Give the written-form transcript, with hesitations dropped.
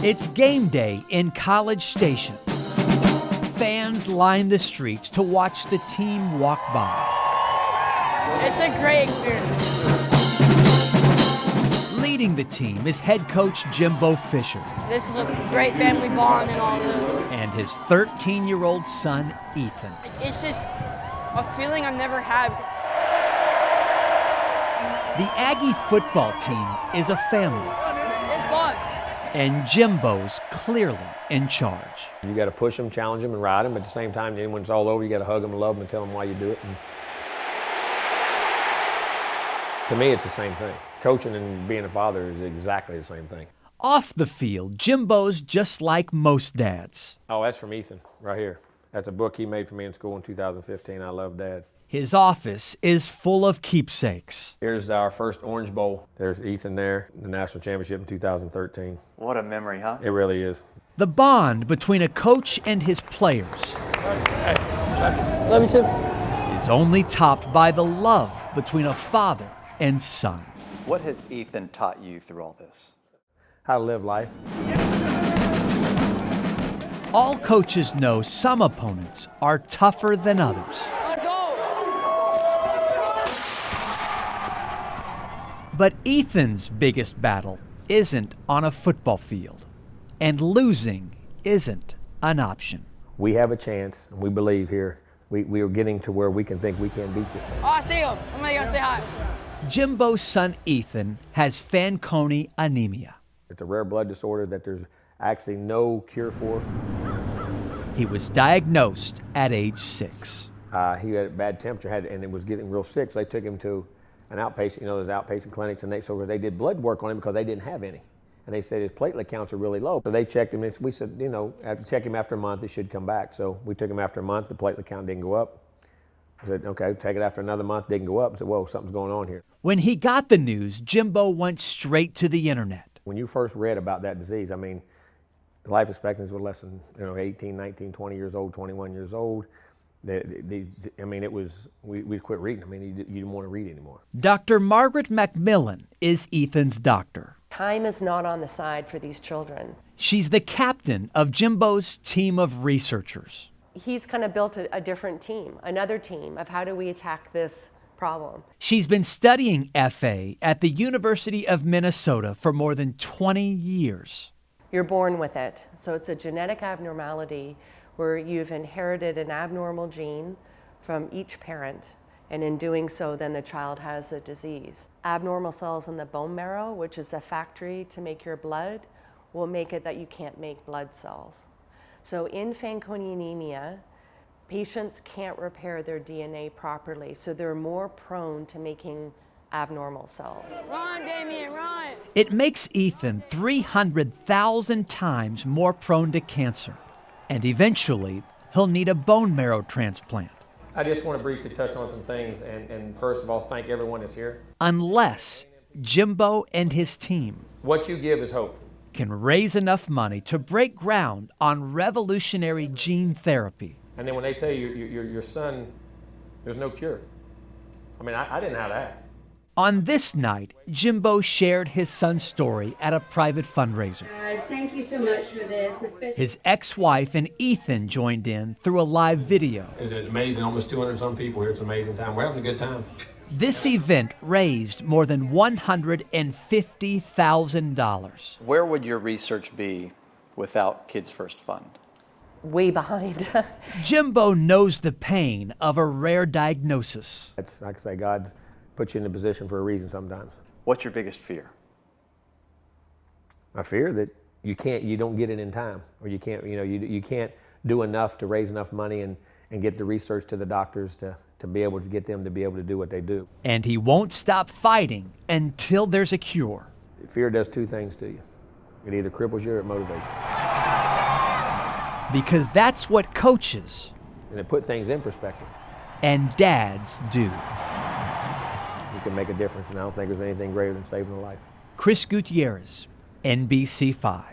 It's game day in College Station. Fans line the streets to watch the team walk by. It's a great experience. Leading the team is head coach Jimbo Fisher. This is a great family bond and all this. And his 13-year-old son, Ethan. It's just a feeling I've never had. The Aggie football team is a family. It's fun. And Jimbo's clearly in charge. You got to push them, challenge them, and ride them. At the same time, when it's all over, you got to hug them and love them and tell them why you do it. And to me, it's the same thing. Coaching and being a father is exactly the same thing. Off the field, Jimbo's just like most dads. Oh, that's from Ethan, right here. That's a book he made for me in school in 2015. I love Dad. His office is full of keepsakes. Here's our first Orange Bowl. There's Ethan there, the national championship in 2013. What a memory, huh? It really is. The bond between a coach and his players Love you too. is only topped by the love between a father and son. What has Ethan taught you through all this? How to live life. All coaches know some opponents are tougher than others. Let's go. But Ethan's biggest battle isn't on a football field, and losing isn't an option. We have a chance, and we believe here, we are getting to where we can think we can beat this thing. Oh, I see him. I'm gonna go say hi. Jimbo's son Ethan has Fanconi anemia. It's a rare blood disorder that there's actually no cure for. He was diagnosed at age 6. He had bad temperature, and it was getting real sick, so they took him to an outpatient, those outpatient clinics, and they did blood work on him because they didn't have any. And they said his platelet counts are really low. So they checked him, and we said, check him after a month, he should come back. So we took him after a month, the platelet count didn't go up. I said, okay, take it after another month, didn't go up. I said, whoa, something's going on here. When he got the news, Jimbo went straight to the internet. When you first read about that disease, life expectancy was less than 18, 19, 20 years old, 21 years old. We quit reading. You didn't want to read anymore. Dr. Margaret McMillan is Ethan's doctor. Time is not on the side for these children. She's the captain of Jimbo's team of researchers. He's kind of built a different team, another team of how do we attack this problem. She's been studying FA at the University of Minnesota for more than 20 years. You're born with it, so it's a genetic abnormality where you've inherited an abnormal gene from each parent, and in doing so, then the child has a disease. Abnormal cells in the bone marrow, which is a factory to make your blood, will make it that you can't make blood cells. So in Fanconi anemia, patients can't repair their DNA properly, so they're more prone to making abnormal cells. Run, Damien, run. It makes Ethan 300,000 times more prone to cancer, and eventually he'll need a bone marrow transplant. I just want to briefly touch on some things, and first of all, thank everyone that's here. Unless Jimbo and his team What you give is hope. can raise enough money to break ground on revolutionary gene therapy. And then when they tell you your son, there's no cure. I didn't have that. On this night, Jimbo shared his son's story at a private fundraiser. Guys, thank you so much for this. His ex-wife and Ethan joined in through a live video. Is it amazing? Almost 200 some people here. It's an amazing time. We're having a good time. This event raised more than $150,000. Where would your research be without Kids First Fund? Way behind. Jimbo knows the pain of a rare diagnosis. It's like I say, God puts you in a position for a reason sometimes. What's your biggest fear? I fear that you don't get it in time, or you can't do enough to raise enough money and get the research to the doctors to be able to get them to be able to do what they do. And he won't stop fighting until there's a cure. Fear does two things to you. It either cripples you or it motivates you. Because that's what coaches And it put things in perspective. and dads do. You can make a difference, and I don't think there's anything greater than saving a life. Chris Gutierrez, NBC5.